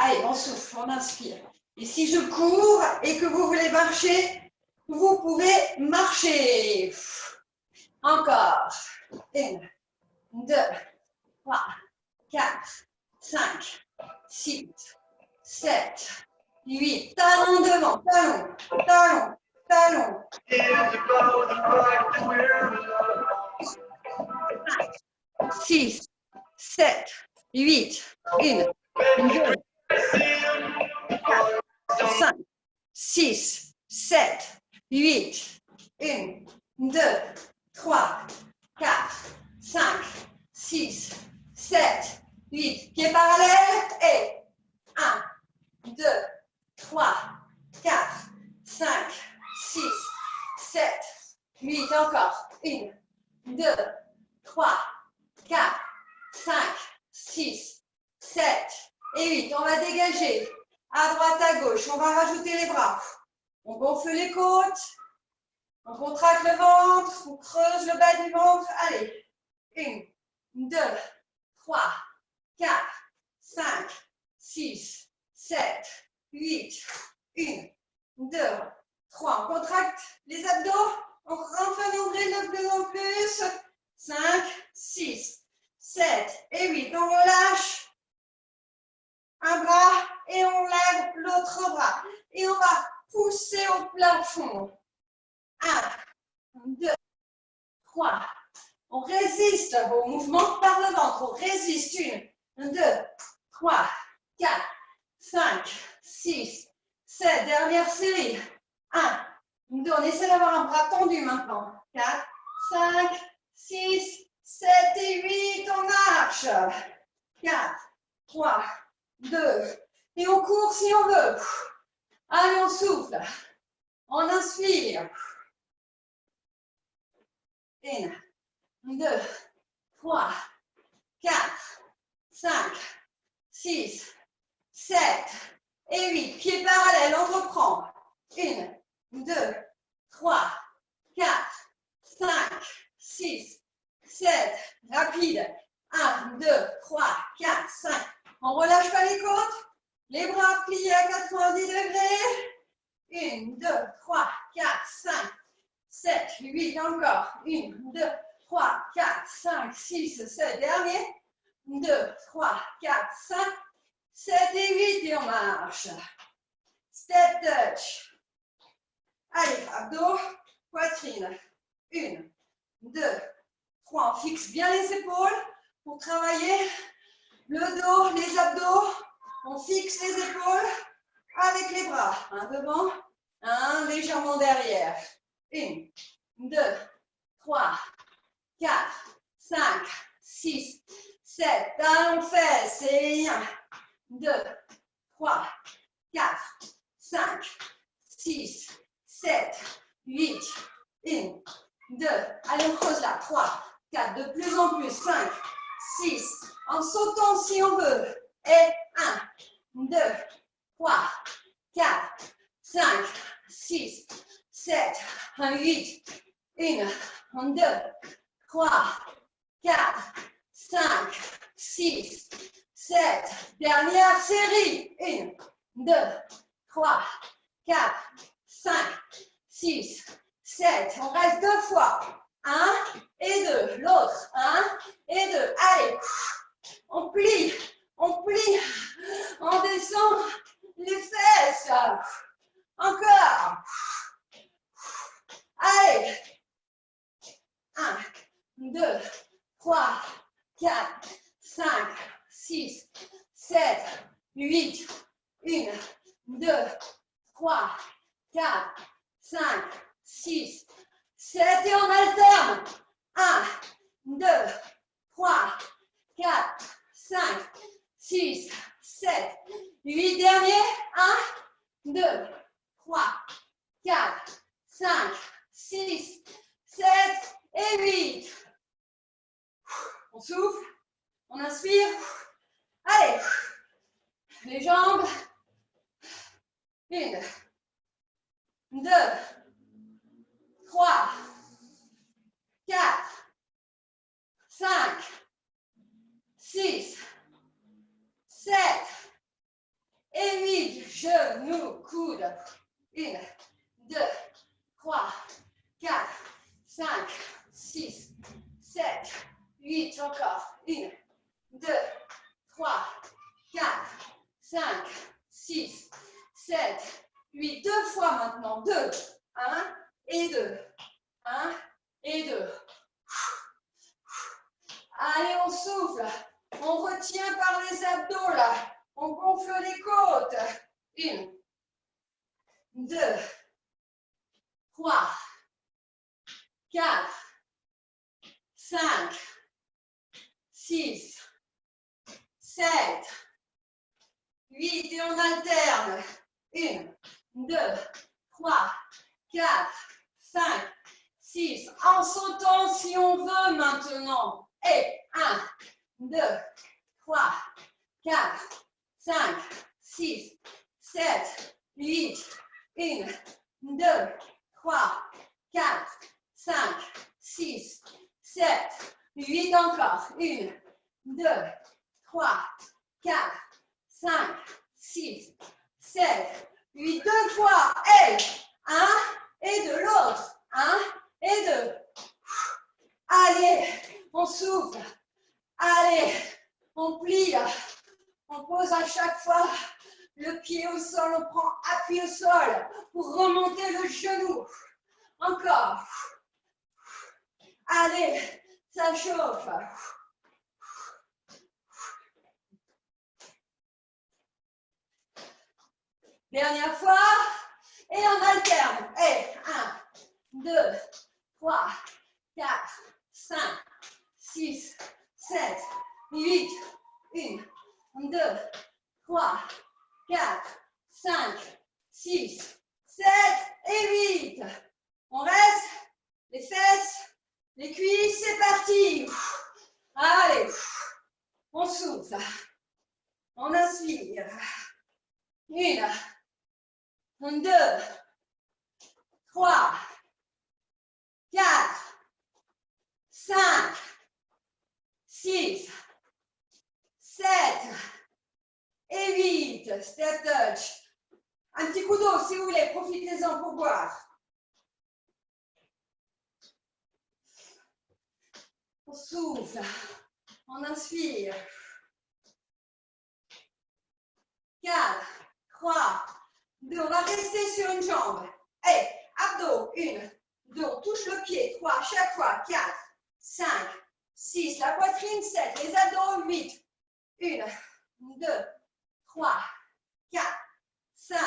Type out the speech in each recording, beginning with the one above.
Allez, on souffle, on inspire. Et si je cours et que vous voulez marcher, vous pouvez marcher. Encore. 1, 2, 3, 4, 5, 6, 7, 8. Talons devant, talons, talons, talons. 6, 7, 8. 1, 2, 4, 5, 6, 7, 8. 1, 2, 3, 4, 5, 6, 7, 8. Pieds parallèles et 1, 2, 3, 4, 5, 6, 7, 8. Encore. 1, 2, 3, 4, 5, 6, 7 et 8. On va dégager à droite, à gauche. On va rajouter les bras. On gonfle les côtes. On contracte le ventre. On creuse le bas du ventre. Allez. 1, 2, 3, 4, 5, 6, 7, 8. 1, 2, 3. On contracte les abdos. On rentre un nombril de plus en plus. 5, 6, 7 et 8. On relâche un bras et on lève l'autre bras. Et on va pousser au plafond. 1, 2, 3. On résiste au mouvement par le ventre. On résiste. 1, 2, 3, 4, 5, 6, 7. Dernière série. 1, 2. On essaie d'avoir un bras tendu maintenant. 4, 5, 6, 7 et 8. On marche. 4, 3, 2. Et on court si on veut. Allez, on souffle. On inspire. 1, 2, 3, 4, 5, 6, 7 et 8. Pieds parallèles, on reprend. 1, 2, 3, 4, 5, 6, 7. Rapide. 1, 2, 3, 4, 5. On ne relâche pas les côtes. Les bras pliés à 90 degrés. 1, 2, 3, 4, 5, 7, 8. Encore. 1, 2, 3, 4, 5, 6, 7. Dernier. 2, 3, 4, 5, 7 et 8. Et on marche. Step touch. Allez, abdos, poitrine. 1, 2, 3. On fixe bien les épaules pour travailler le dos, les abdos. On fixe les épaules avec les bras. Un devant, un légèrement derrière. 1, 2, 3, 4, 5, 6, 7. Talons fesses. Et 1, 2, 3, 4, 5, 6, 7, 8. 1, 2. Allez, on creuse là. 3, 4. De plus en plus. 5, 6. En sautant si on veut. Et 1, 2, 3, 4, 5, 6, 7, 8. 1, 2, 3, 4, 5, 6, 7. Dernière série. 1, 2, 3, 4, 5, 6, 7. On reste 2 fois. 1 et 2. L'autre. 1 et 2. Allez. On plie. On plie. On descend les fesses. Encore. Allez. 1, 2, 3, 4, 5, 6, 7, 8. 1, 2, 3, 4, 5, 6, 7. Et on alterne. 1, 2, 3, 4, 5, 6, 7. 2, 3, 4, 5, 6, 7 et 8. On souffle, on inspire. Allez, les jambes. 1, 2, 3, 4, 5, 6, 7 et 8. Genoux, coudes. 1, 2, 3, 4, 5, 6, 7, 8. Encore. 1, 2, 3, 4, 5, 6, 7, 8. Deux fois maintenant. 2, 1 et 2. 1 et 2. Allez, on souffle. On retient par les abdos là. On gonfle les côtes. 1, 2, 3, 4, 5, 6, 7, 8 et on alterne. 1, 2, 3, 4, 5, 6. En sautant si on veut maintenant. Et 1, 2, 3, 4, 5, 6, 7, 8. 1, 2, 3, 4, 5, 6, 7, 8 encore. 1, 2, 3, 4, 5, 6, 7, 8. Deux fois. Et 1 et 2. L'autre. 1 et 2. Allez, on souffle. Allez, on plie. On pose à chaque fois le pied au sol. On prend appui au sol pour remonter le genou. Encore. Allez, ça chauffe. Dernière fois. Et on alterne. Et 1, 2, 3, 4, 5, 6, 7, 8. 1, 2, 3, 4, 5, 6, 7 et 8. On reste. Les fesses, les cuisses, c'est parti. Allez, on souffle. On inspire. 1, 2, 3, 4, 5, 6, 7 et 8. Step touch. Un petit coup d'eau si vous voulez, profitez-en pour boire. On souffle, on inspire. 4, 3, 2. On va rester sur une jambe. Et abdos, 1, 2. On touche le pied, 3 à chaque fois. 4, 5, 6. La poitrine, 7. Les abdos, 8. 1, 2, 3, 4, 5,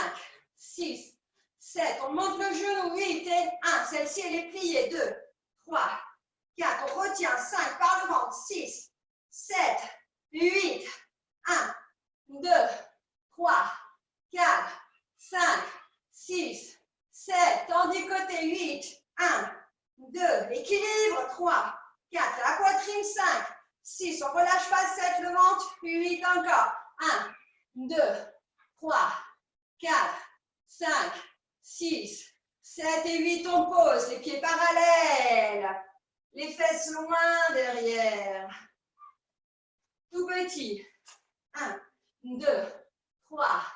6, 7. On monte le genou, 8 et 1. Celle-ci, elle est pliée. 2, 3, 4. On retient 5 par le ventre. 6, 7, 8. 1, 2, 3, 4, 5, 6, 7. Tandis côté 8. 1, 2. Équilibre. 3, 4. La poitrine. 5, 6. On ne relâche pas. 7. Le ventre. 8 encore. 1, 2, 3, 4, 5, 6, 7 et 8. On pose. Les pieds parallèles. Les fesses loin derrière. Tout petit. 1, 2, 3,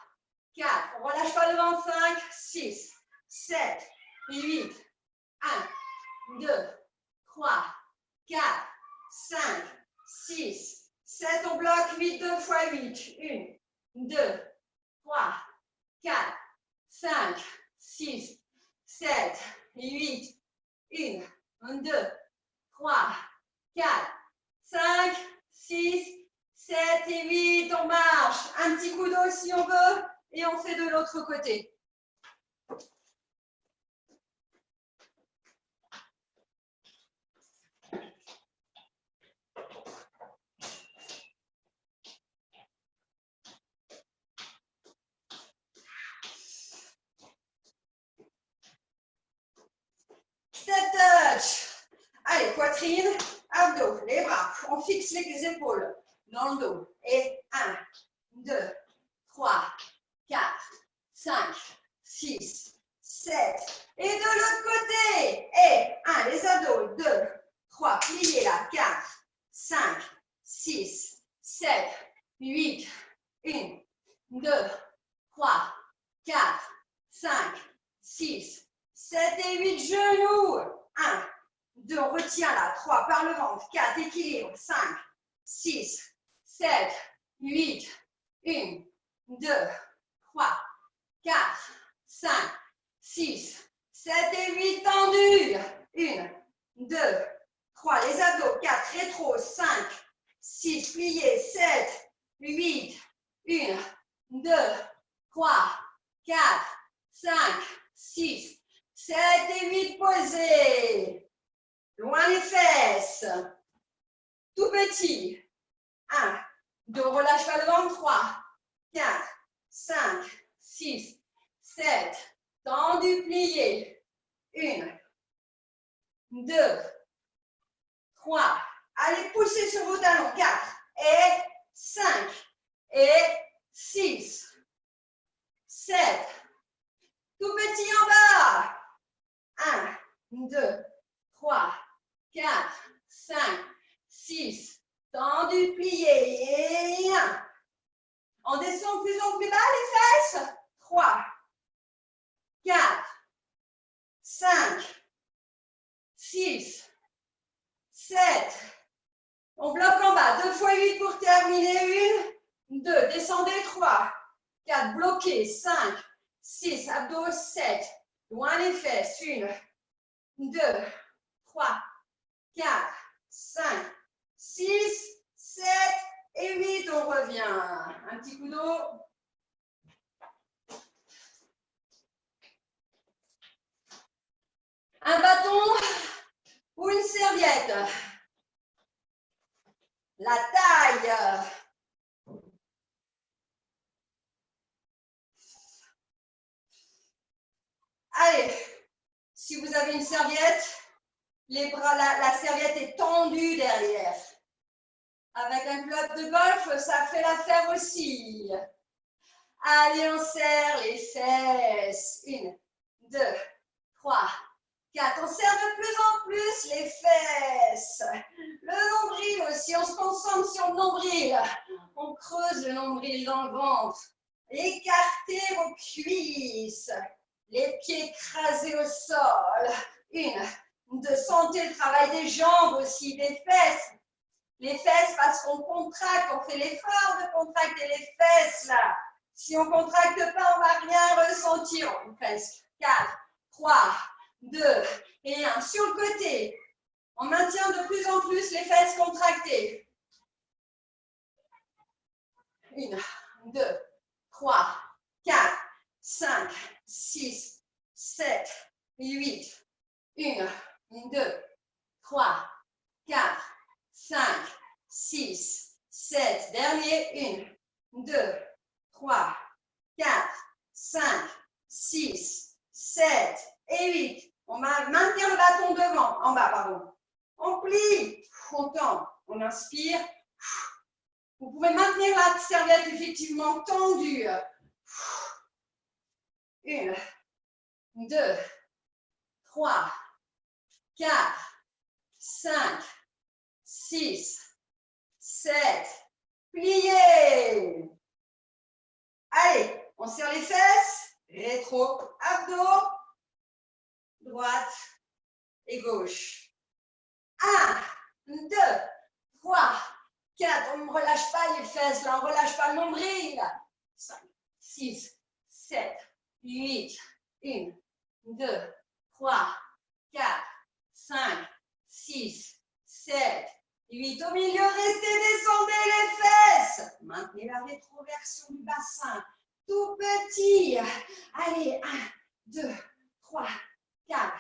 4. On ne relâche pas le ventre. 5, 6, 7 et 8. 1, 2, 3, 4, 5, 6, 7. On bloque. 8, 2 fois 8. 1, 2, 3, 4, 5, 6, 7 et 8. 1, 2, 3, 4, 5, 6, 7 et 8. On marche. Un petit coup d'eau si on veut. Et on fait de l'autre côté. poitrine, abdos, les bras. On fixe les épaules dans le dos. Et 1, 2, 3, 4, 5, 6, 7. Et de l'autre côté. Et 1, les abdos. 2, 3, pliez là. 4, 5, 6, 7, 8. 1, 2, 3, 4, 5, 6, 7 et 8. Genoux. 1, 2, on retient là. 3, par le ventre. 4, équilibre. 5, 6, 7, 8. 1, 2, 3, 4, 5, 6, 7 et 8. Tendus. 1, 2, 3. Les abdos. 4, rétro. 5, 6, pliés. 7, 8. 1, 2, 3, 4, 5, 6, 7 et 8. Posez. Loin les fesses. Tout petit. 1, 2, relâche pas le ventre. 3, 4, 5, 6, 7. Tendu, plié. 1, 2, 3. Allez, poussez sur vos talons. 4 et 5 et 6, 7. Tout petit en bas. 1, 2, 3, 4, 5, 6. Tendu, plié. Et 1. On descend de plus en plus bas les fesses. 3, 4, 5, 6, 7. On bloque en bas. 2 fois 8 pour terminer. 1, 2. Descendez. 3, 4. Bloquez. 5, 6. Abdos. 7. Loin les fesses. 1, 2, 3, 4, 5, 6, 7 et 8. On revient. Un petit coup d'eau. Un bâton ou une serviette. La taille. Allez, si vous avez une serviette, les bras, la serviette est tendue derrière. Avec un club de golf, ça fait l'affaire aussi. Allez, on serre les fesses. 1, 2, 3, 4. On serre de plus en plus les fesses. Le nombril aussi, on se concentre sur le nombril. On creuse le nombril dans le ventre. Écartez vos cuisses. Les pieds écrasés au sol. 1, 2. Sentez le travail des jambes aussi, des fesses. Les fesses parce qu'on contracte, on fait l'effort de contracter les fesses là. Si on ne contracte pas, on ne va rien ressentir. Presque. 4, 3, 2 et 1. Sur le côté, on maintient de plus en plus les fesses contractées. 1, 2, 3, 4, 5, 6, 7, 8. 1, 2, 3, 4, 5, 6, 7. Dernier. 1, 2, 3, 4, 5, 6, 7 et 8. On va maintenir le bâton devant, en bas, pardon. On plie, on tend, on inspire. Vous pouvez maintenir la serviette effectivement tendue. 1, 2, 3, 4, 5, 6, 7. Pliez. Allez, on serre les fesses. Rétro, abdos. Droite et gauche. 1, 2, 3, 4. On ne relâche pas les fesses là, on ne relâche pas le nombril. 5, 6, 7, 8. 1, 2, 3, 4, 5, 6, 7, 8. Au milieu, restez, descendez les fesses. Maintenez la rétroversion du bassin. Tout petit. Allez, 1, 2, 3, 4,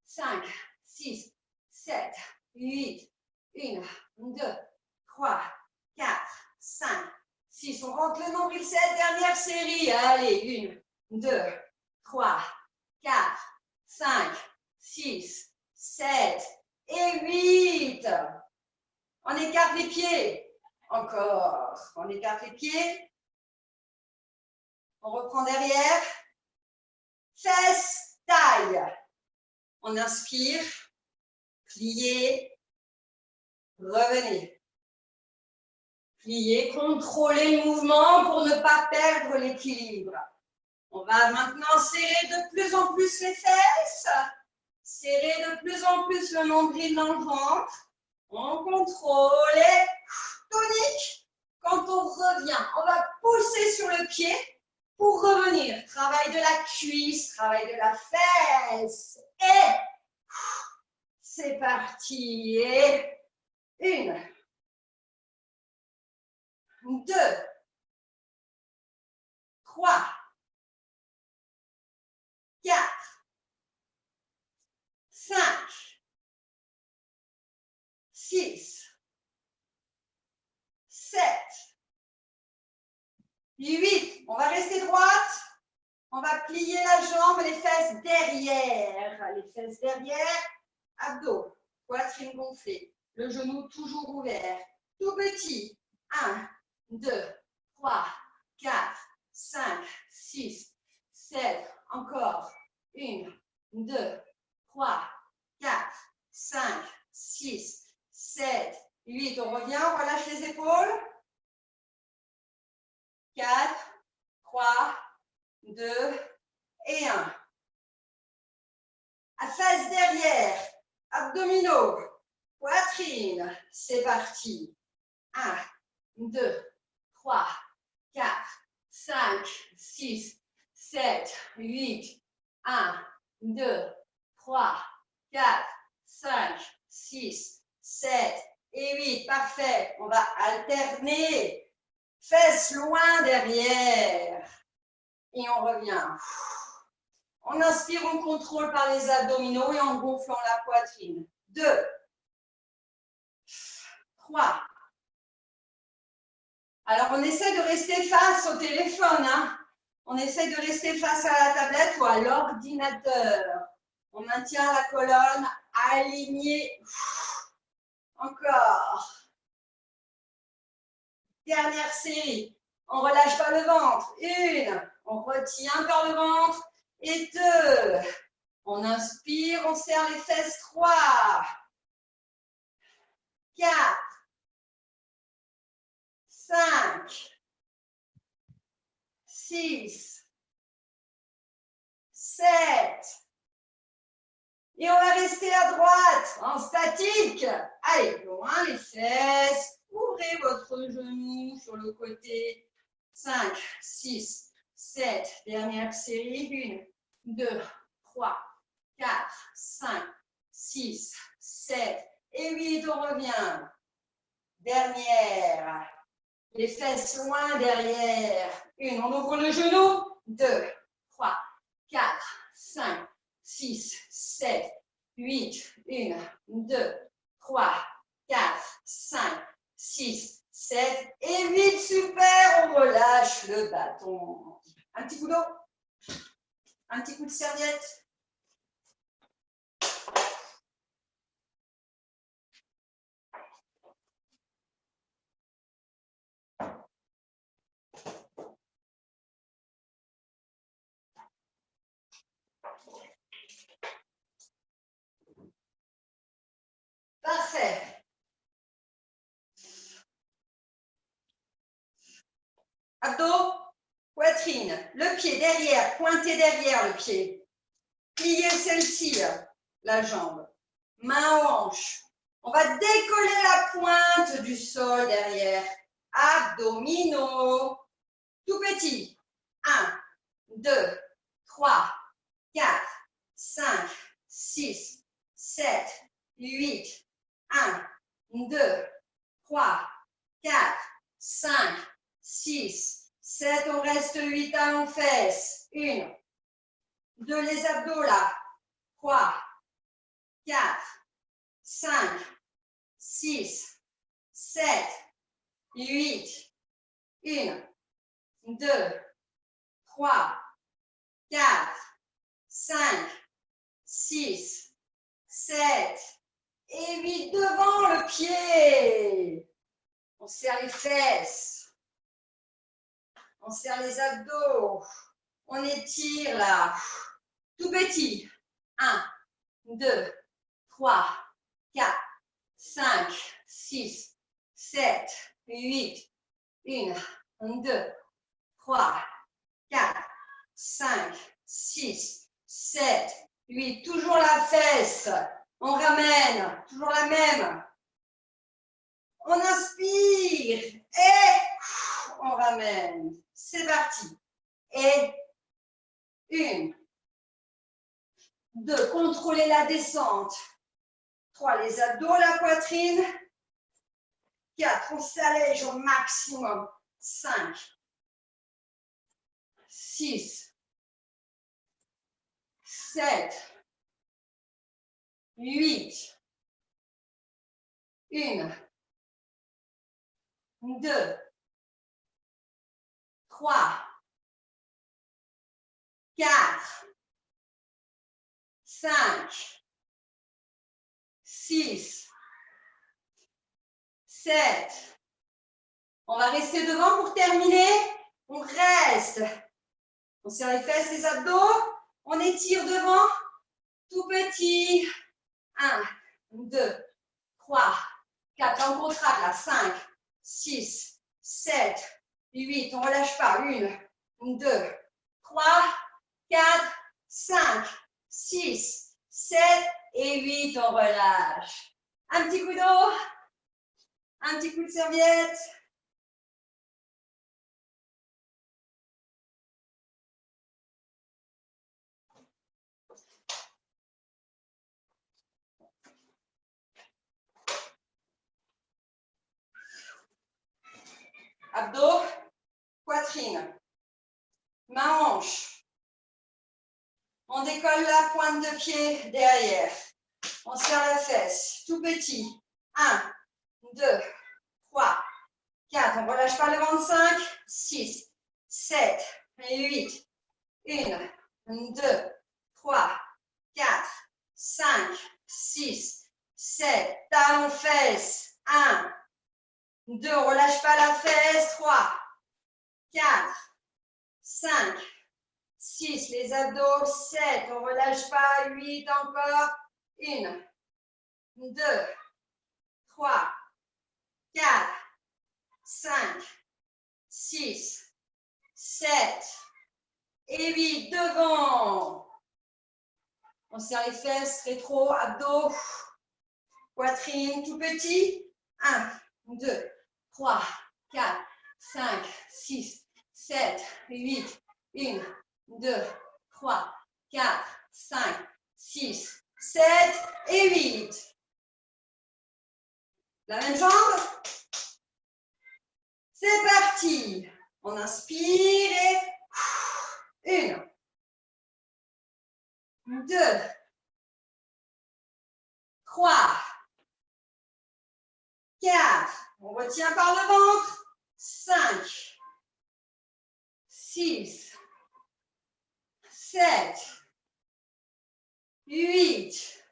5, 6, 7, 8. 1, 2, 3, 4, 5, 6. On rentre le nombril, 7. Dernière série. Allez, 1, 2, 3, 4, 5, 6, 7 et 8. On écarte les pieds. Encore. On écarte les pieds. On reprend derrière. Fesses, taille. On inspire. Pliez. Revenez. Pliez. Contrôlez le mouvement pour ne pas perdre l'équilibre. On va maintenant serrer de plus en plus les fesses. Serrer de plus en plus le nombril dans le ventre. On contrôle et tonique. Quand on revient, on va pousser sur le pied pour revenir. Travail de la cuisse, travail de la fesse. Et c'est parti. Et 1, 2, 3, 4, 5, 6, 7, 8. On va rester droite. On va plier la jambe, les fesses derrière. Les fesses derrière. Abdos. Poitrine gonflée. Le genou toujours ouvert. Tout petit. 1, 2, 3, 4, 5, 6, 7. Encore. 1, 2, 3, 4, 5, 6, 7, 8. On revient, on relâche les épaules. 4, 3, 2 et 1. À face derrière, abdominaux, poitrine. C'est parti. 1, 2, 3, 4, 5, 6, 7, 8. 1, 2, 3, 4, 5, 6, 7 et 8. Parfait. On va alterner. Fesses loin derrière. Et on revient. On inspire, on contrôle par les abdominaux et en gonflant la poitrine. 2, 3. Alors, on essaie de rester face au téléphone. Hein. On essaie de rester face à la tablette ou à l'ordinateur. On maintient la colonne alignée. Encore. Dernière série. On ne relâche pas le ventre. 1. On retient encore le ventre. Et 2. On inspire, on serre les fesses. 3. 4. 5. 6. 7. Et on va rester à droite, en statique. Allez, loin les fesses. Ouvrez votre genou sur le côté. 5, 6, 7. Dernière série. 1, 2, 3, 4, 5, 6, 7 et 8. On revient. Dernière. Les fesses loin derrière. 1, on ouvre le genou. 2, 3, 4, 5, 6, 7, 8. 1, 2, 3, 4, 5, 6, 7 et 8. Super, on relâche le bâton. Un petit coup d'eau. Un petit coup de serviette. Parfait. Abdos, poitrine, le pied derrière, pointez derrière le pied. Pliez celle-ci, la jambe. Main aux hanches. On va décoller la pointe du sol derrière. Abdominaux. Tout petit. 1, 2, 3, 4, 5, 6, 7, 8. 1, 2, 3, 4, 5, 6, 7. On reste 8 talons fesses. 1, 2, les abdos là. 3, 4, 5, 6, 7, 8. 1, 2, 3, 4, 5, 6, 7 et 8 devant le pied. On serre les fesses. On serre les abdos. On étire là. Tout petit. 1, 2, 3, 4, 5, 6, 7, 8. 1, 2, 3, 4, 5, 6, 7, 8. Toujours la fesse. On ramène. Toujours la même. On inspire. Et on ramène. C'est parti. Et 1, 2. Contrôlez la descente. 3. Les abdos, la poitrine. 4. On s'allège au maximum. 5, 6, 7, 8, 1, 2, 3, 4, 5, 6, 7. On va rester devant pour terminer. On reste. On serre les fesses, les abdos. On étire devant. Tout petit. 1, 2, 3, 4. On contracte là. 5, 6, 7, 8. On ne relâche pas. 1, 2, 3, 4, 5, 6, 7 et 8. On relâche. Un petit coup d'eau. Un petit coup de serviette. Abdos, poitrine, main hanche. On décolle la pointe de pied derrière. On serre la fesse, tout petit. 1, 2, 3, 4. On ne relâche pas le ventre. 5, 6, 7 et 8. 1, 2, 3, 4, 5, 6, 7. Talons, fesses. 1, 2, on ne relâche pas la fesse. 3, 4, 5, 6, les abdos. 7, on ne relâche pas. 8, encore. 1, 2, 3, 4, 5, 6, 7 et 8. Devant. On serre les fesses, rétro, abdos, poitrine, tout petit. 1, 2, 3, 4, 5, 6, 7, 8. 1, 2, 3, 4, 5, 6, 7 et 8. La même jambe. C'est parti. On inspire et 1, 2, 3, 4. On retient par le ventre. 5, 6, 7, 8.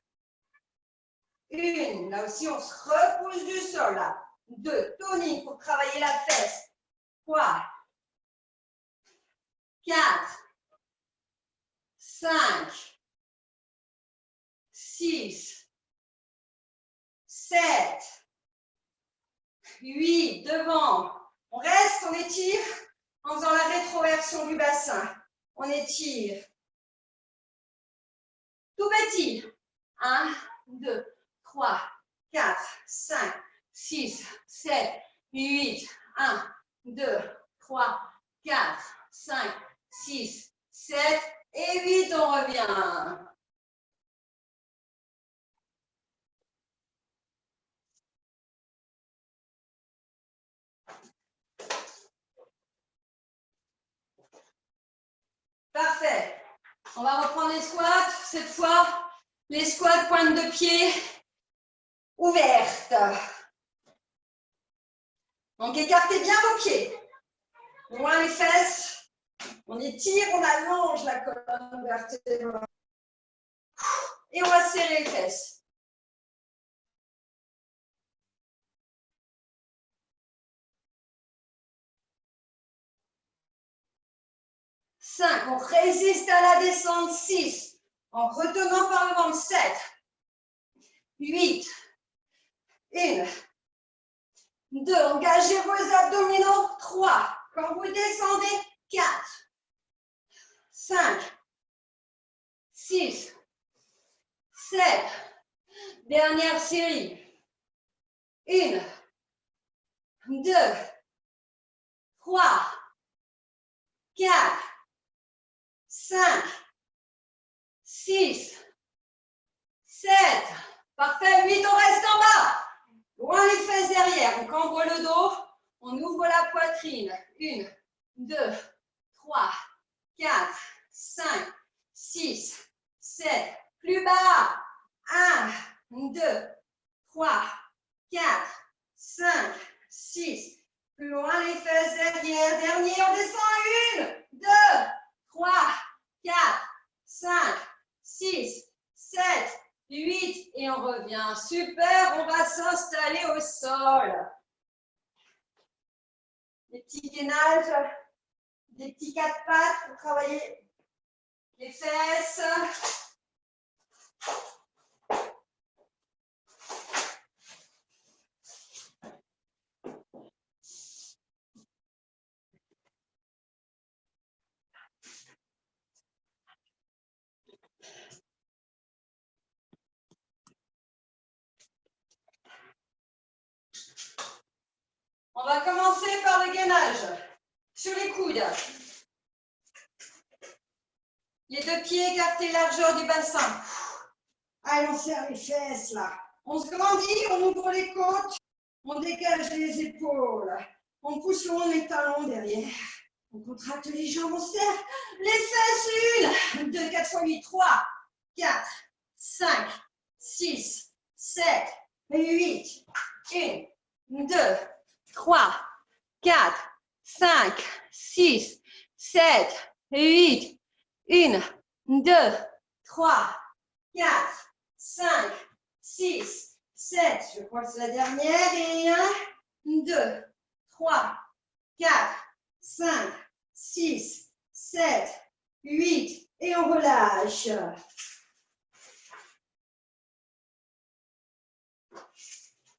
1. Là aussi, on se repousse du sol. Là. 2. Tonique pour travailler la fesse. 3, 4, 5, 6, 7, 8. Devant. On reste, on étire en faisant la rétroversion du bassin. On étire. Tout petit. 1, 2, 3, 4, 5, 6, 7, 8. 1, 2, 3, 4, 5, 6, 7 et 8. On revient. Parfait. On va reprendre les squats. Cette fois, les squats pointe de pied ouverte. Donc, écartez bien vos pieds. Loin les fesses. On étire, on allonge la colonne vertébrale. Et on va serrer les fesses. 5. On résiste à la descente. 6. En retenant par le ventre. 7. 8. 1. 2. Engagez vos abdominaux. 3. Quand vous descendez. 4. 5. 6. 7. Dernière série. 1. 2. 3. 4. 5. 6. 7. Parfait. 8. On reste en bas. Loin les fesses derrière. On cambre le dos. On ouvre la poitrine. 1, 2, 3, 4, 5, 6, 7. Plus bas. 1, 2, 3, 4, 5, 6. Plus loin les fesses derrière. Dernier, on descend. 1, 2, 3, 4, 5, 6, 7, 8. Et on revient. Super, on va s'installer au sol. Des petits gainages, des petits quatre pattes pour travailler les fesses. On va commencer par le gainage sur les coudes. Les deux pieds écartés, largeur du bassin. Allez, on serre les fesses là. On se grandit, on ouvre les côtes, on dégage les épaules. On pousse loin les talons derrière. On contracte les jambes, on serre les fesses. 1, 2, 4 x 8, 3, 4, 5, 6, 7, 8. 1, 2, 3, 4, 5, 6, 7, 8. 1, 2, 3, 4, 5, 6, 7. Je crois que c'est la dernière. Et 1, 2, 3, 4, 5, 6, 7, 8. Et on relâche.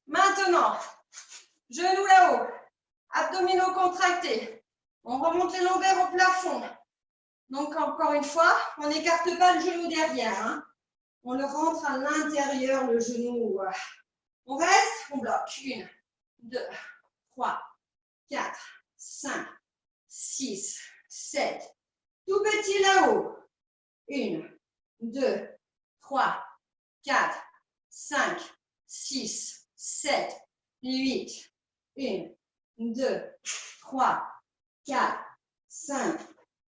Maintenant, genoux là-haut, abdominaux contractés. On remonte les lombaires au plafond. Donc, encore une fois, on n'écarte pas le genou derrière. Hein. On le rentre à l'intérieur, le genou. On reste, on bloque. 1, 2, 3, 4, 5, 6, 7. Tout petit là-haut. 1, 2, 3, 4, 5, 6, 7, 8. 1, 2, 3, 4, 5,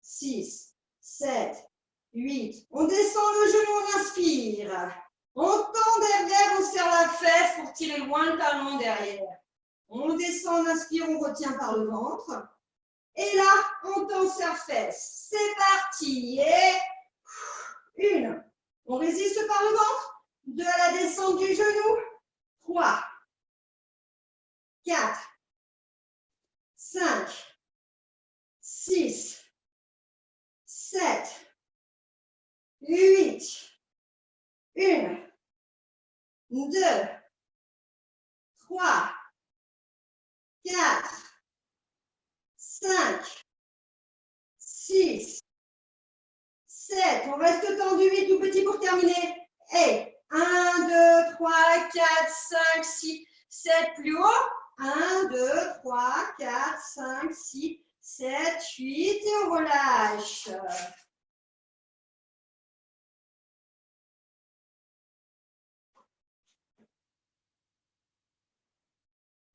6, 7, 8. On descend le genou, on inspire. On tend derrière, on serre la fesse pour tirer loin le talon derrière. On descend, on inspire, on retient par le ventre. Et là, on tend sa fesse. C'est parti. Et 1. On résiste par le ventre. 2 à la descente du genou. 3, 4, 5, 6, 7, 8, 1, 2, 3, 4, 5, 6, 7. On reste tendu, 8, tout petit pour terminer. Et 1, 2, 3, 4, 5, 6, 7, plus haut. 1, 2, 3, 4, 5, 6, 7, 8 et on relâche.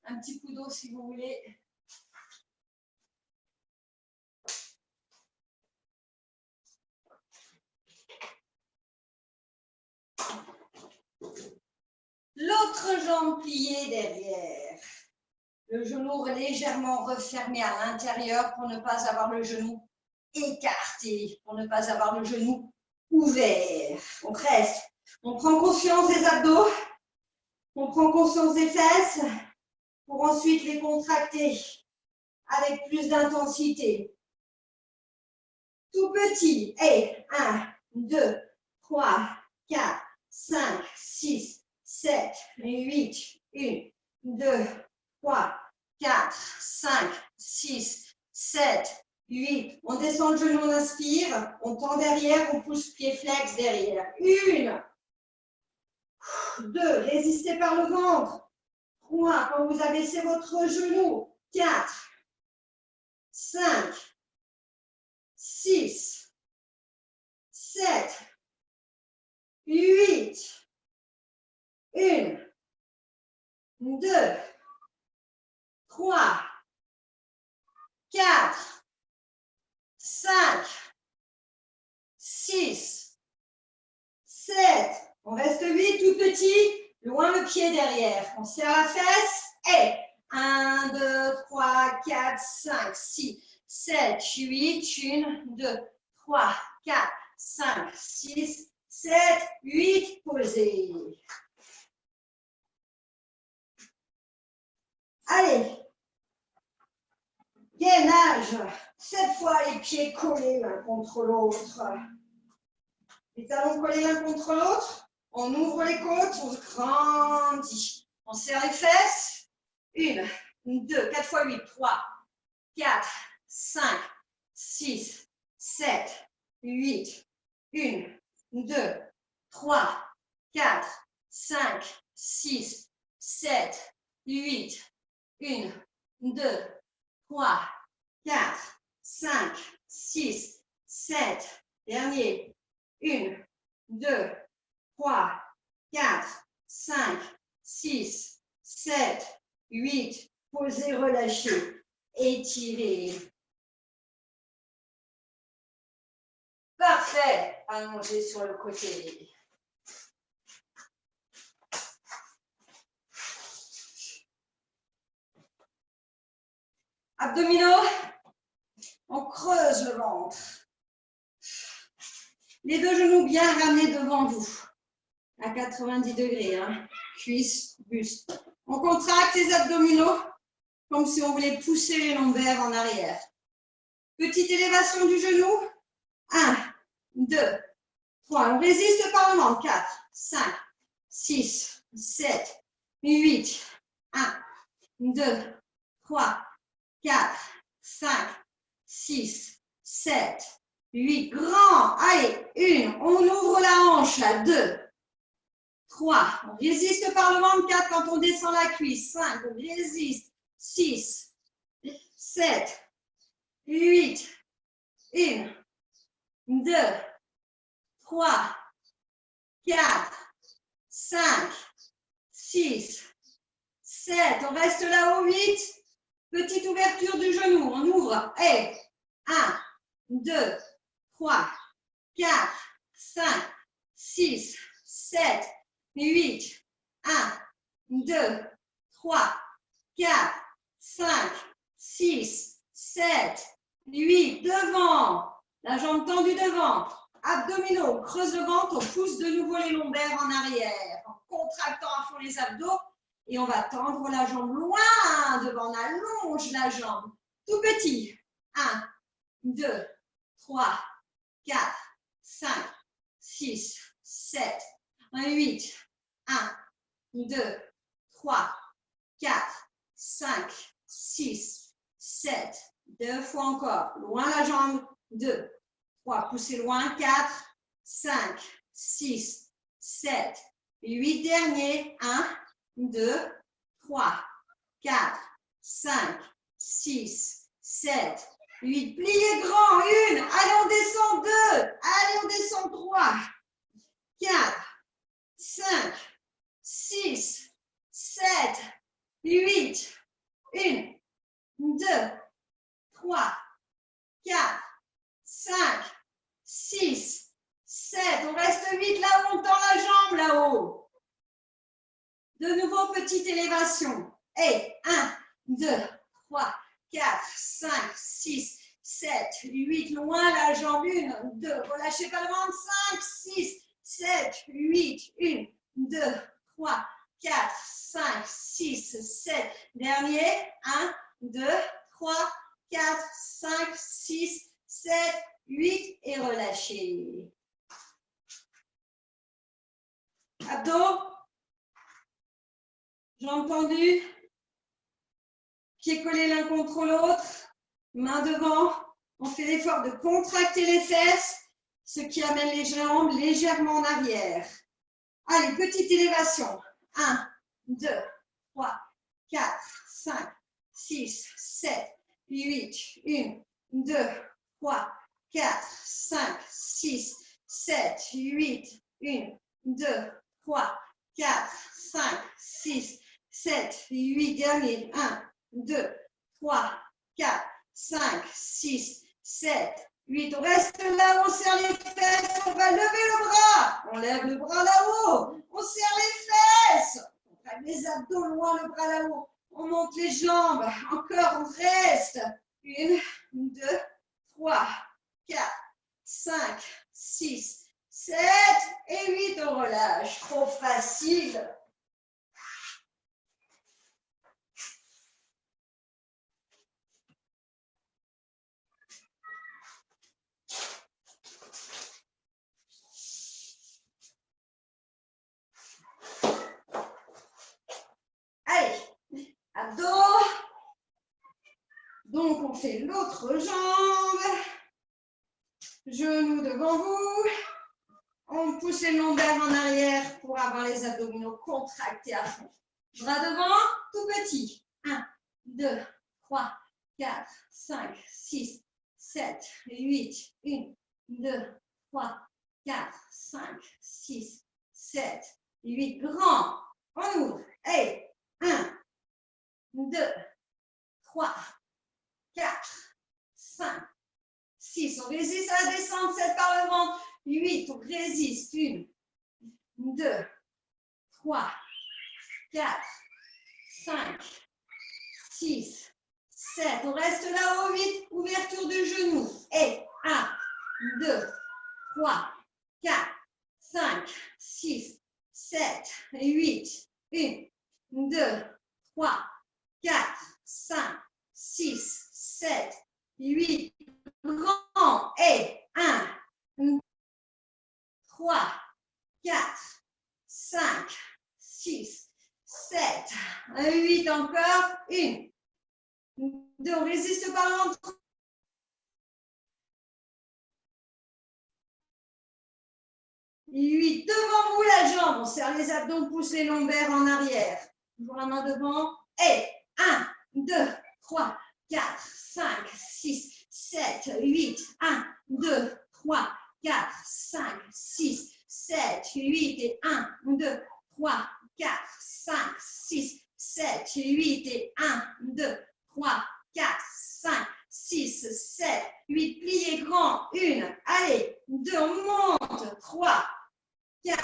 Un petit coup d'eau si vous voulez. L'autre jambe pliée derrière. Le genou légèrement refermé à l'intérieur pour ne pas avoir le genou écarté, pour ne pas avoir le genou ouvert. On reste. On prend conscience des abdos. On prend conscience des fesses pour ensuite les contracter avec plus d'intensité. tout petit. Et 1, 2, 3, 4, 5, 6, 7, 8, 1, 2, 3, 4, 5, 6, 7, 8. On descend le genou, on inspire. On tend derrière, on pousse pied flex derrière. 1, 2, résistez par le ventre. 3, quand vous abaissez votre genou. 4, 5, 6, 7, 8, 1, 2, 3, 4, 5, 6, 7, on reste 8, tout petit, loin le pied derrière. On serre la fesse et 1, 2, 3, 4, 5, 6, 7, 8, 1, 2, 3, 4, 5, 6, 7, 8, posez. Allez, gainage, cette fois les pieds collés l'un contre l'autre. Les talons collés l'un contre l'autre, on ouvre les côtes, on grandit. On serre les fesses, 1, 2, 4 fois 8, 3, 4, 5, 6, 7, 8, 1, 2, 3, 4, 5, 6, 7, 8, 1, 2, 3, 4, 5, 6, 7, dernier, 1, 2, 3, 4, 5, 6, 7, 8, posez, relâchez, étirez. Parfait, allongez sur le côté. Abdominaux, on creuse le ventre. Les deux genoux bien ramenés devant vous, à 90 degrés, hein. Cuisses, buste. On contracte les abdominaux comme si on voulait pousser les lombaires en arrière. Petite élévation du genou. 1, 2, 3. On résiste par le ventre. 4, 5, 6, 7, 8. 1, 2, 3, 4, 5, 6, 7, 8. Grand. Allez, 1. On ouvre la hanche là. 2, 3. On résiste par le ventre. 4 quand on descend la cuisse. 5. On résiste. 6, 7, 8. 1, 2, 3, 4, 5, 6, 7. On reste là-haut. 8. Petite ouverture du genou. On ouvre. Et 1, 2, 3, 4, 5, 6, 7, 8. 1, 2, 3, 4, 5, 6, 7, 8. Devant. La jambe tendue devant. Abdominaux. On creuse le ventre. On pousse de nouveau les lombaires en arrière. En contractant à fond les abdos. Et on va tendre la jambe loin devant. On allonge la jambe. Tout petit. 1, 2, 3, 4, 5, 6, 7, 8. 1, 2, 3, 4, 5, 6, 7. 2 fois encore. Loin la jambe. 2, 3. Poussez loin. 4, 5, 6, 7, 8. Dernier. 1, 2, 3, 4, 5, 6, 7, 8. Pliez grand. 1. Allez, on descend. 2. Allez, on descend. 3, 4, 5, 6, 7, 8. 1, 2, 3, 4, 5, 6, 7. On reste 8 là-haut. On tend la jambe là-haut. De nouveau, petite élévation. Et 1, 2, 3, 4, 5, 6, 7, 8. Loin la jambe. 1, 2. Relâchez pas le ventre. 5, 6, 7, 8. 1, 2, 3, 4, 5, 6, 7. Dernier. 1, 2, 3, 4, 5, 6, 7. 7, 8 et relâchez. Abdos. Jambes tendues. Pieds collés l'un contre l'autre. Main devant. On fait l'effort de contracter les fesses, ce qui amène les jambes légèrement en arrière. Allez, petite élévation. 1, 2, 3, 4, 5, 6, 7, 8, 1, 2, 3, 4, 5, 6, 7, 8, 1, 2, 3, 4, 5, 6, 7, 8, dernier, 1, 2, 3, 4, 5, 6, 7, 8. On reste là, on serre les fesses, on va lever le bras. On lève le bras là-haut, on serre les fesses. On traîne les abdos loin, le bras là-haut. On monte les jambes, encore, on reste. 1, 2, 3, 4, 5, 6, 7 et 8. On relâche, trop facile. Allez, abdos. Donc, on fait l'autre jambe. Genoux devant vous. On pousse les lombaires en arrière pour avoir les abdominaux contractés à fond. Bras devant, tout petit. 1, 2, 3, 4, 5, 6, 7, 8. 1, 2, 3, 4, 5, 6, 7, 8. Grand. On ouvre. Et 1, 2, 3, 4, 5, 6. On résiste à la descente. 7 par le ventre. 8. On résiste. 1, 2, 3, 4, 5, 6, 7. On reste là-haut. 8. Ouverture de genoux. Et 1, 2, 3, 4, 5, 6, 7, 8. 1, 2, 3, 4, 5, 6, 7, 8. Grand. Et 1, 3, 4, 5, 6, 7, 8. Encore. 1, 2. On résiste par l'entre. 8. Devant vous la jambe. On serre les abdos, on pousse les lombaires en arrière. Toujours la main devant. Et 1, 2, 3, 4, 5, 6, 7, 8. 1, 2, 3, 4, 5, 6, 7, 8. Et 1, 2, 3, 4, 5, 6, 7, 8. Et 1, 2, 3, 4, 5, 6, 7, 8. Pliez grand. 1. Allez. 2. On monte. 3, 4,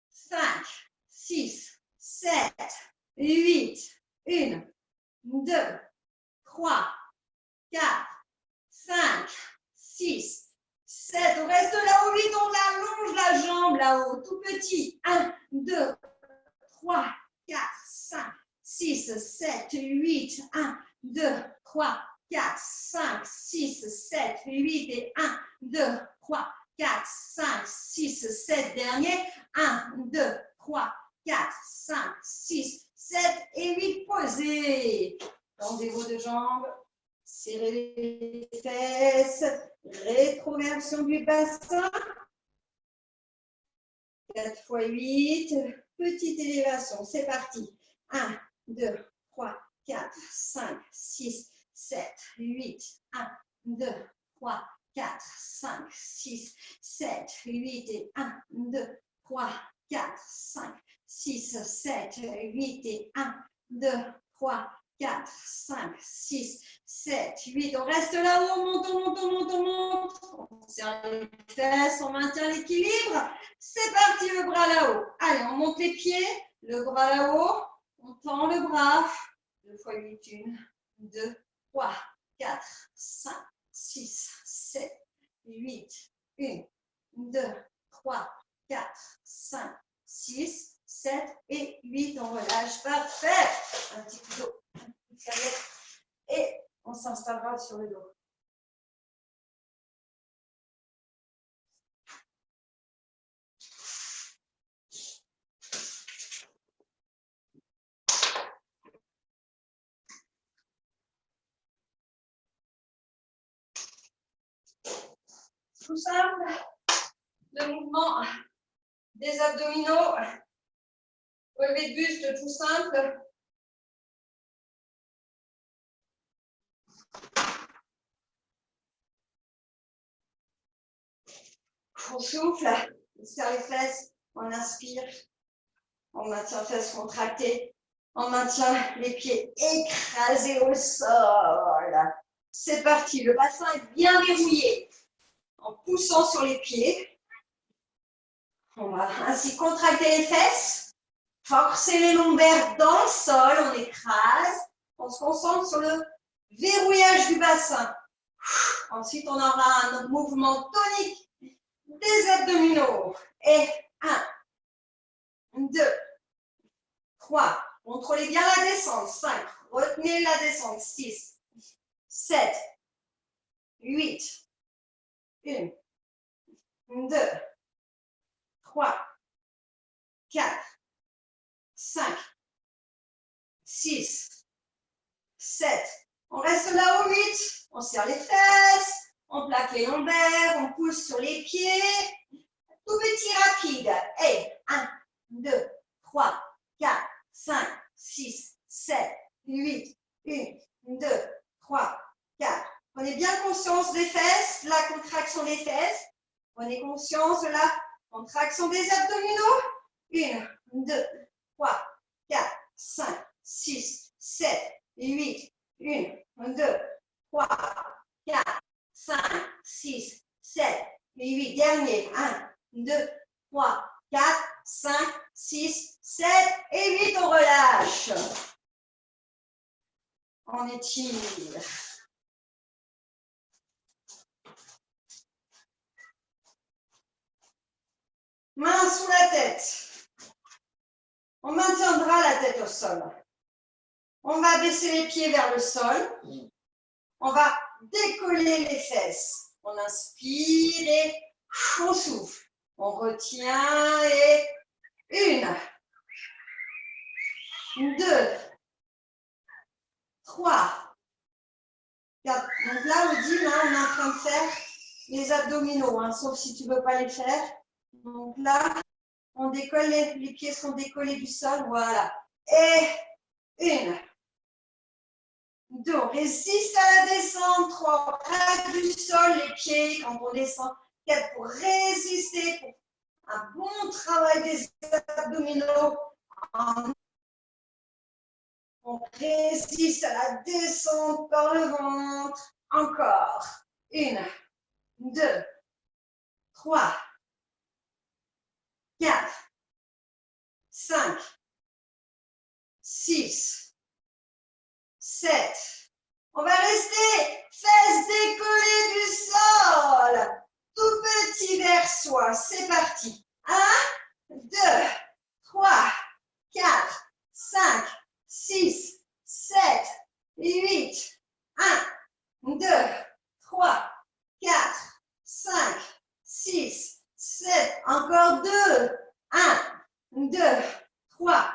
5, 6, 7, 8. 1, 2, 3, 4, 5, 6, 7. On reste là-haut. 8. On allonge la jambe là-haut. Tout petit. 1, 2, 3, 4, 5, 6, 7, 8. 1, 2, 3, 4, 5, 6, 7, 8. Et 1, 2, 3, 4, 5, 6, 7. Dernier. 1, 2, 3, 4, 5, 6, 7 et 8. Posez. Tendez vos deux jambes. Serrez les fesses. Rétroversion du bassin. 4 x 8. Petite élévation. C'est parti. 1, 2, 3, 4, 5, 6, 7, 8. 1, 2, 3, 4, 5, 6, 7, 8. Et 1, 2, 3, 4, 5, 6, 7, 8. Et 1, 2, 3, 4, 5, 6, 7, 8. On reste là-haut, on monte, on monte, on monte, on monte. On serre les fesses, on maintient l'équilibre. C'est parti, le bras là-haut. Allez, on monte les pieds, le bras là-haut. On tend le bras. 2 x 8, 1, 2, 3, 4, 5, 6, 7, 8. 1, 2, 3, 4, 5, 6, 7 et 8. On relâche. Parfait. Un petit coup d'eau, une serviette. Et on s'installera sur le dos. Tout simple. Le mouvement des abdominaux. Relevé de buste tout simple. On souffle, on serre les fesses, on inspire, on maintient les fesses contractées, on maintient les pieds écrasés au sol. C'est parti, le bassin est bien verrouillé. En poussant sur les pieds, on va ainsi contracter les fesses, forcer les lombaires dans le sol, on écrase, on se concentre sur le verrouillage du bassin. Ensuite, on aura un mouvement tonique des abdominaux. Et 1, 2, 3. Contrôlez bien la descente. 5. Retenez la descente. 6, 7, 8. 1, 2, 3, 4, 5, 6, 7. On reste là au 8. On serre les fesses. On plaque les lombaires. On pousse sur les pieds. Tout petit rapide. Et 1, 2, 3, 4, 5, 6, 7, 8. 1, 2, 3, 4. Prenez bien conscience des fesses, la contraction des fesses. Prenez conscience de la contraction des abdominaux. 1, 2, 3, 4, 5, 6, 7, 8. 1, 2, 3, 4, 5, 6, 7, 8. Dernier. 1, 2, 3, 4, 5, 6, 7 et 8. On relâche. On étire. Main sous la tête. On maintiendra la tête au sol. On va baisser les pieds vers le sol. On va décoller les fesses. On inspire et on souffle. On retient et 1, 2, 3, 4. Donc là, Odile, on est en train de faire les abdominaux, sauf si tu ne veux pas les faire. Donc là, on décolle, les pieds sont décollés du sol. Voilà. Et 1, 2, on résiste à la descente. 3, on traque du sol les pieds quand on descend. 4, pour résister, pour un bon travail des abdominaux. On résiste à la descente par le ventre. Encore. 1, 2, 3, 4, 5, 6, 7. On va rester fesses décollées du sol. Tout petit vers soi. C'est parti. 1, 2, 3, 4, 5, 6, 7, 8. 1, 2, 3, 4, 5, 6, 7. Encore 2. 1, 2, 3,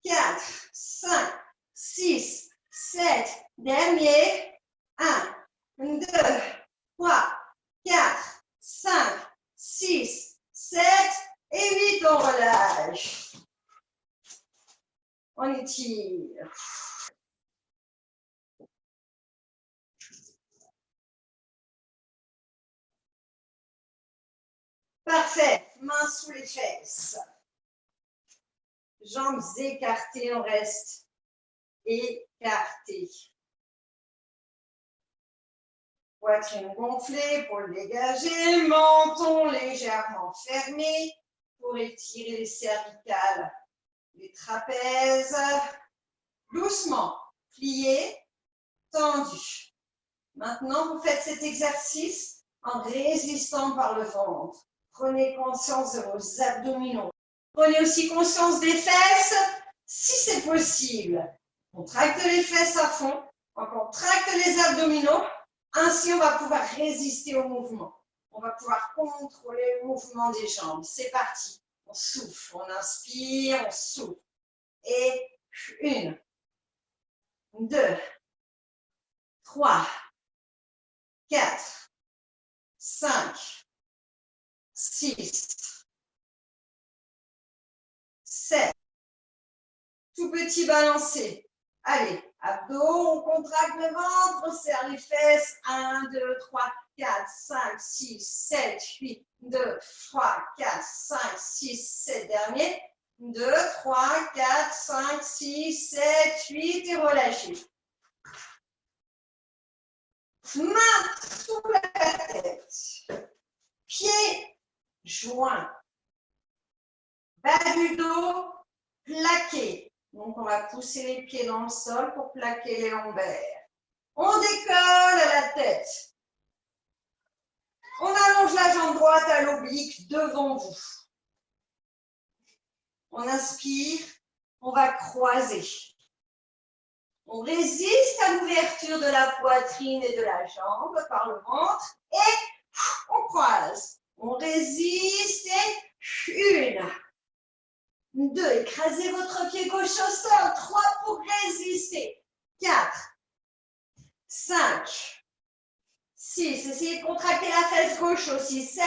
4, 5, 6, 7. Dernier. 1, 2, 3, 4, 5, 6, 7 et 8. On relâche. On étire. Parfait. Mains sous les fesses. Jambes écartées, on reste écartées. Poitrine gonflée pour le dégager, menton légèrement fermé pour étirer les cervicales, les trapèzes. Doucement, plié, tendu. Maintenant, vous faites cet exercice en résistant par le ventre. Prenez conscience de vos abdominaux. Prenez aussi conscience des fesses, si c'est possible. Contractez les fesses à fond, on contracte les abdominaux. Ainsi, on va pouvoir résister au mouvement. On va pouvoir contrôler le mouvement des jambes. C'est parti. On souffle, on inspire, on souffle. Et 1, 2, 3, 4, 5, 6, 7. Tout petit balancé. Allez, abdos, on contracte le ventre, on serre les fesses. 1, 2, 3, 4, 5, 6, 7, 8, 2, 3, 4, 5, 6, 7. Dernier. 2, 3, 4, 5, 6, 7, 8 et relâchez. Main sous la tête. Pieds joints. Bas du dos plaqué. Donc, on va pousser les pieds dans le sol pour plaquer les lombaires. On décolle à la tête. On allonge la jambe droite à l'oblique devant vous. On inspire, on va croiser. On résiste à l'ouverture de la poitrine et de la jambe par le ventre et on croise. On résiste et 1, 2, écrasez votre pied gauche au sol. 3 pour résister. 4, 5, 6. Essayez de contracter la fesse gauche aussi. 7,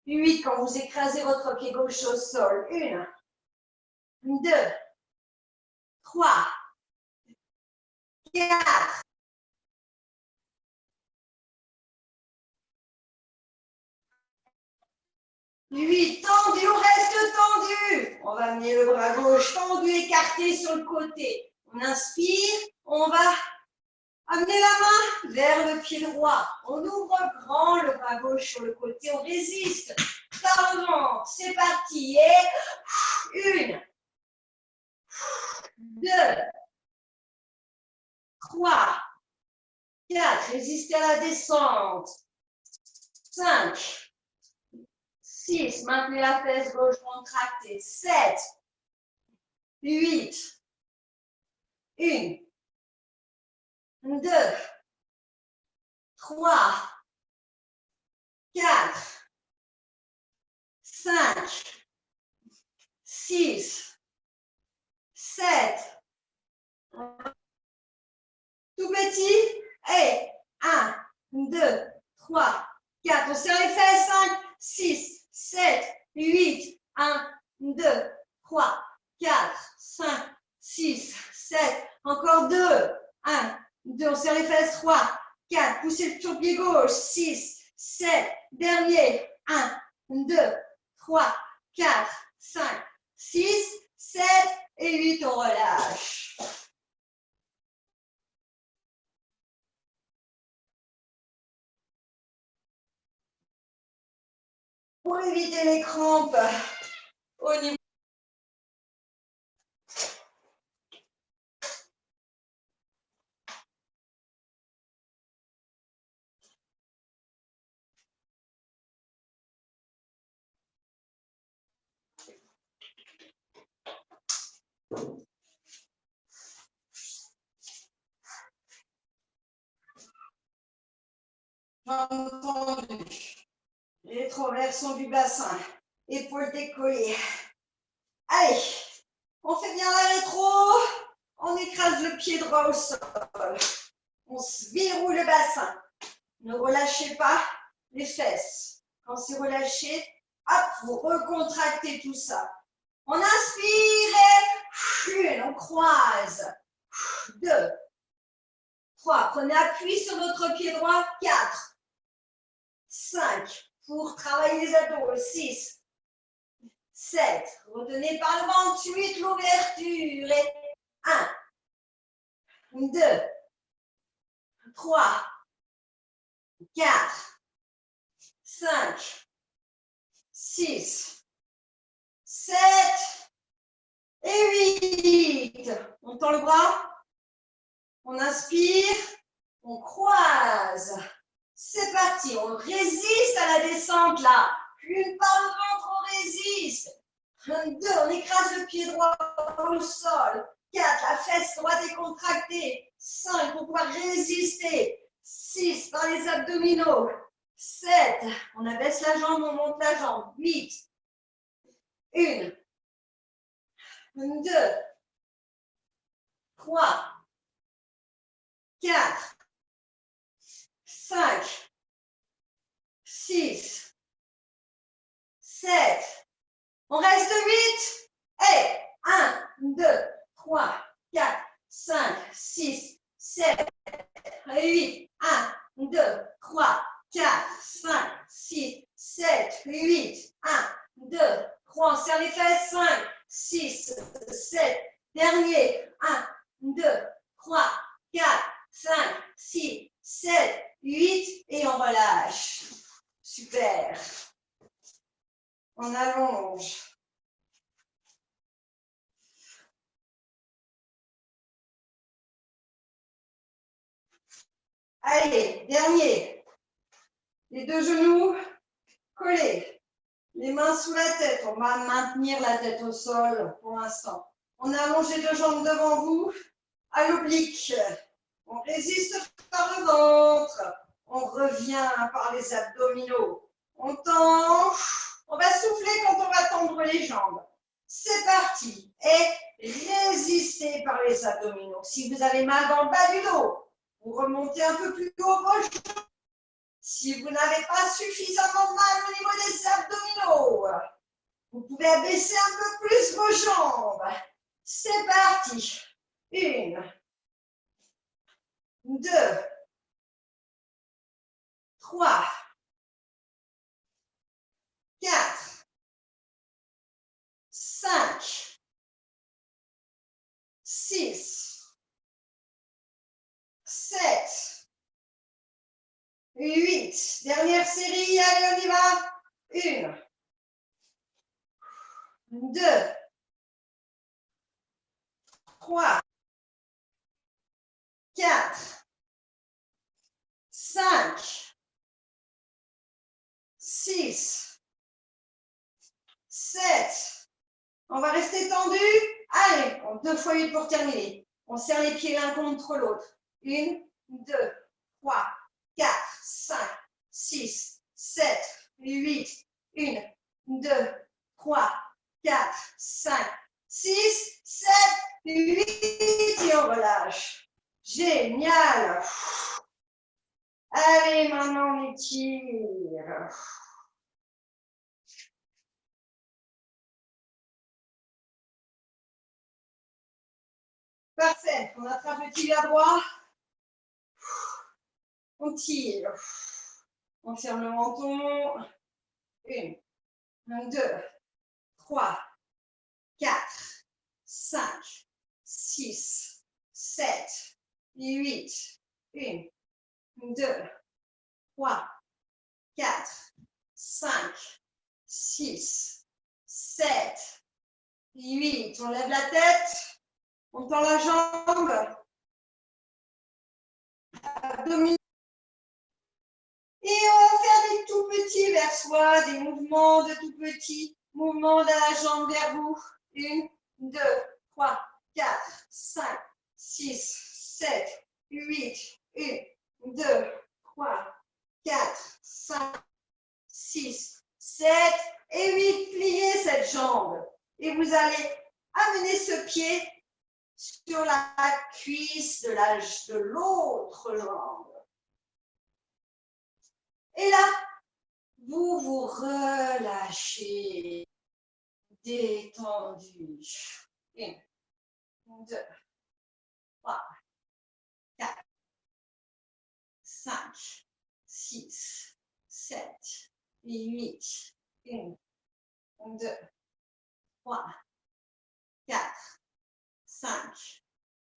8 quand vous écrasez votre pied gauche au sol. 1, 2, 3, 4. 8, tendu, on reste tendu. On va amener le bras gauche tendu, écarté sur le côté. On inspire, on va amener la main vers le pied droit. On ouvre grand le bras gauche sur le côté, on résiste par le ventre. C'est parti. Et 1, 2, 3, 4. Résistez à la descente. 5. 6, maintenez la fesse gauche contractée. 7, 8, 1, 2, 3, 4, 5, 6, 7. Tout petit. Et 1, 2, 3, 4. On serre les fesses. 5, 6, 7, 8, 1, 2, 3, 4, 5, 6, 7. Encore 2, 1, 2. On serre les fesses. 3, 4. Poussez sur le pied gauche. 6, 7. Dernier. 1, 2, 3, 4, 5, 6, 7 et 8. On relâche. Pour éviter les crampes au niveau. Entendu. Rétroversion du bassin. Épaules décollées. Allez, on fait bien la rétro. On écrase le pied droit au sol. On se verrouille le bassin. Ne relâchez pas les fesses. Quand c'est relâché, hop, vous recontractez tout ça. On inspire et on croise. 2, 3. Prenez appui sur votre pied droit. 4, 5. Pour travailler les abdos. 6, 7. Retenez par le ventre. 8. L'ouverture. Et 1, 2, 3, 4, 5, 6, 7 et 8. On tend le bras. On inspire. On croise. C'est parti. On résiste à la descente là. 1 par le ventre, on résiste. 2, on écrase le pied droit au sol. 4, la fesse droite est contractée. 5, pour pouvoir résister. 6, par les abdominaux. 7, on abaisse la jambe, on monte la jambe. 8, 1, 2, 3, 4, 5, 6, 2, 3, 4, 5, 6, 7, 8, 1, 2, 3, on serre les fesses, 5, 6, 7, dernier, 1, 2, 3, 4, 5, 6, 7, 8, et on relâche. Super. On allonge. Allez, dernier. Les deux genoux collés. Les mains sous la tête. On va maintenir la tête au sol pour l'instant. On allonge les deux jambes devant vous à l'oblique. On résiste par le ventre. On revient par les abdominaux. On tend. On va souffler quand on va tendre les jambes. C'est parti. Et résistez par les abdominaux. Si vous avez mal dans le bas du dos, vous remontez un peu plus haut vos genoux. Si vous n'avez pas suffisamment mal au niveau des abdominaux, vous pouvez abaisser un peu plus vos jambes. C'est parti. 1, 2, 3, 4, 5, 6, 7, 8. Dernière série, allez, on y va. 1, 2, 3, 4, 5, 6, 7. On va rester tendu. Allez, 2 fois 8 pour terminer. On serre les pieds l'un contre l'autre. 1, 2, 3, 4, 5, 6, 7, 8. 1, 2, 3, 4, 5, 6, 7, 8. Et on relâche. Génial. Allez, maintenant on étire. Parfait. On attrape le tibia droit. On tire. On ferme le menton. 1, 2, 3, 4, 5, 6, 7, 8. 1, 2, 3, 4, 5, 6, 7, 8. On lève la tête. On tend la jambe. Abdominaux. Et on va faire des tout petits vers soi, des mouvements de tout petits, mouvements de la jambe vers vous. 1, 2, 3, 4, 5, 6, 7, 8. 1, 2, 3, 4, 5, 6, 7 et 8. Pliez cette jambe. Et vous allez amener ce pied sur la cuisse de l'autre jambe. Et là, vous vous relâchez, détendu. 1, 2, 3, 4, 5, 6, 7, 8. 1, 2, 3, 4, 5,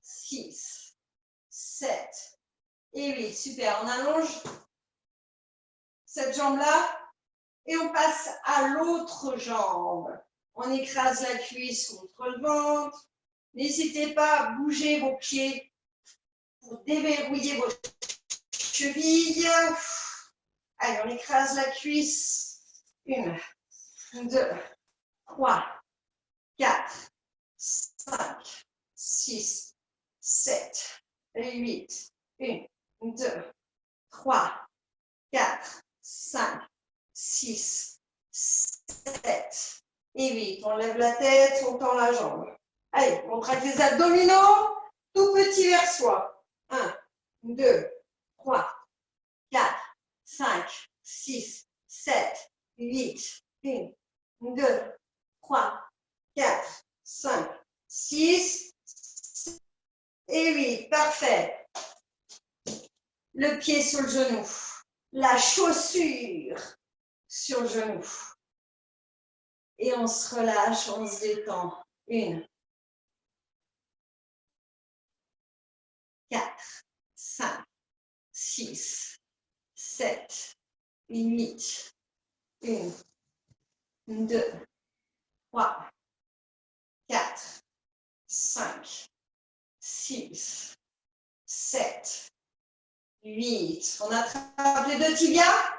6, 7 et 8. Super, on allonge cette jambe-là et on passe à l'autre jambe. On écrase la cuisse contre le ventre. N'hésitez pas à bouger vos pieds pour déverrouiller vos chevilles. Allez, on écrase la cuisse. 1, 2, 3, 4, 5, 6, 7 et 8. 1, 2, 3, 4, 5, 6, 7 et 8. On lève la tête, on tend la jambe. Allez, on traque les abdominaux, tout petit vers soi. 1, 2, 3, 4, 5, 6, 7, 8. 1, 2, 3, 4, 5, 6 et 8. Parfait. Le pied sur le genou. genou. La chaussure sur le genou. Et on se relâche, on se détend. 1, 4, 5, 6, 7, 8. 1, 2, 3, 4, 5, 6, 7, 8. On attrape les deux tibias.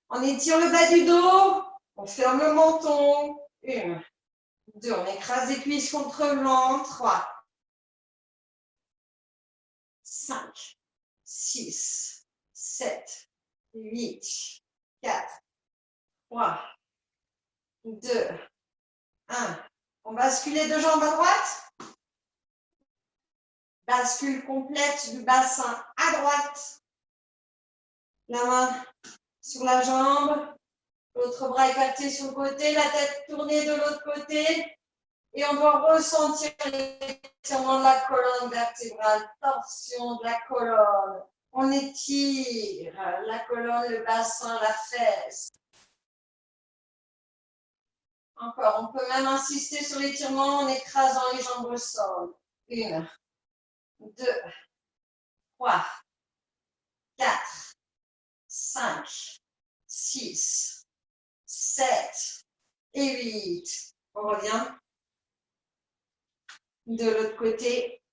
On étire le bas du dos. On ferme le menton. 1, 2. On écrase les cuisses contre le ventre. 3, 5, 6, 7, 8, 4, 3, 2, 1. On bascule les deux jambes à droite. Bascule complète du bassin à droite. La main sur la jambe. L'autre bras écarté sur le côté. La tête tournée de l'autre côté. Et on doit ressentir l'étirement de la colonne vertébrale. Torsion de la colonne. On étire la colonne, le bassin, la fesse. Encore, on peut même insister sur l'étirement en écrasant les jambes au sol. 1, 2, 3, 4, 5, 6, 7 et 8. On revient de l'autre côté.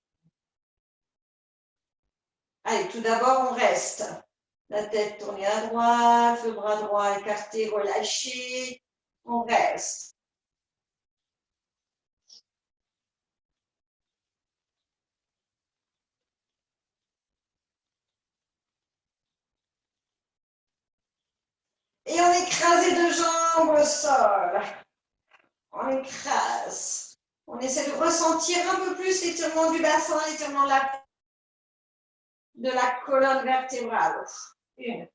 Allez, tout d'abord, on reste. La tête tournée à droite, le bras droit écarté, relâché. On reste. Et on écrase les deux jambes au sol. On écrase. On essaie de ressentir un peu plus l'étirement du bassin, l'étirement de la colonne vertébrale. 1,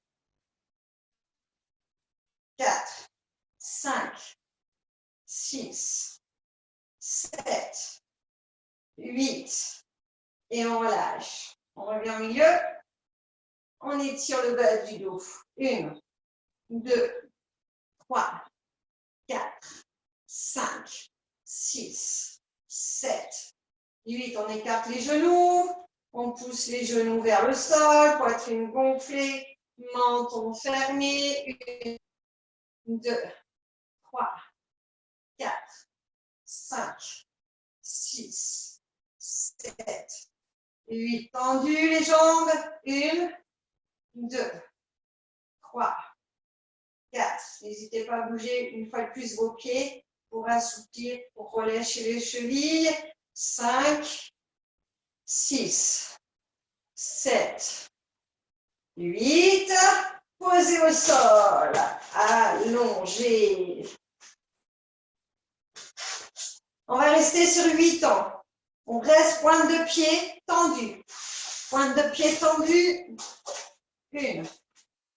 4, 5, 6, 7, 8. Et on relâche. On revient au milieu. On étire le bas du dos. 1, 2, 3, 4, 5, 6, 7, 8. On écarte les genoux. On pousse les genoux vers le sol. Poitrine gonflée. Menton fermé. 1, 2, 3, 4, 5, 6, 7, 8. Tendu les jambes. 1, 2, 3, 4. N'hésitez pas à bouger une fois de plus vos pieds pour assouplir, pour relâcher les chevilles. 5, 6, 7, 8. Posez au sol. Allongez. On va rester sur 8 ans. On reste pointe de pied tendue. Pointe de pied tendue. 1,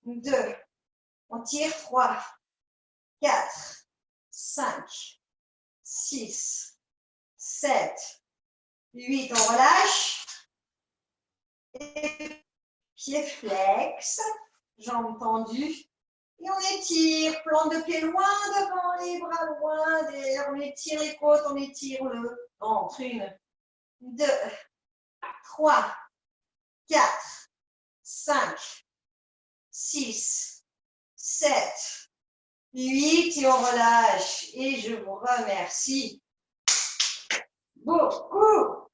2. On tire. 3, 4, 5, 6, 7, 8. On relâche. Et pied flex. Jambes tendues. Et on étire, plante de pied loin devant, les bras loin derrière. On étire les côtes, on étire le ventre. 1, 2, 3, 4, 5, 6, 7, 8. Et on relâche. Et je vous remercie beaucoup.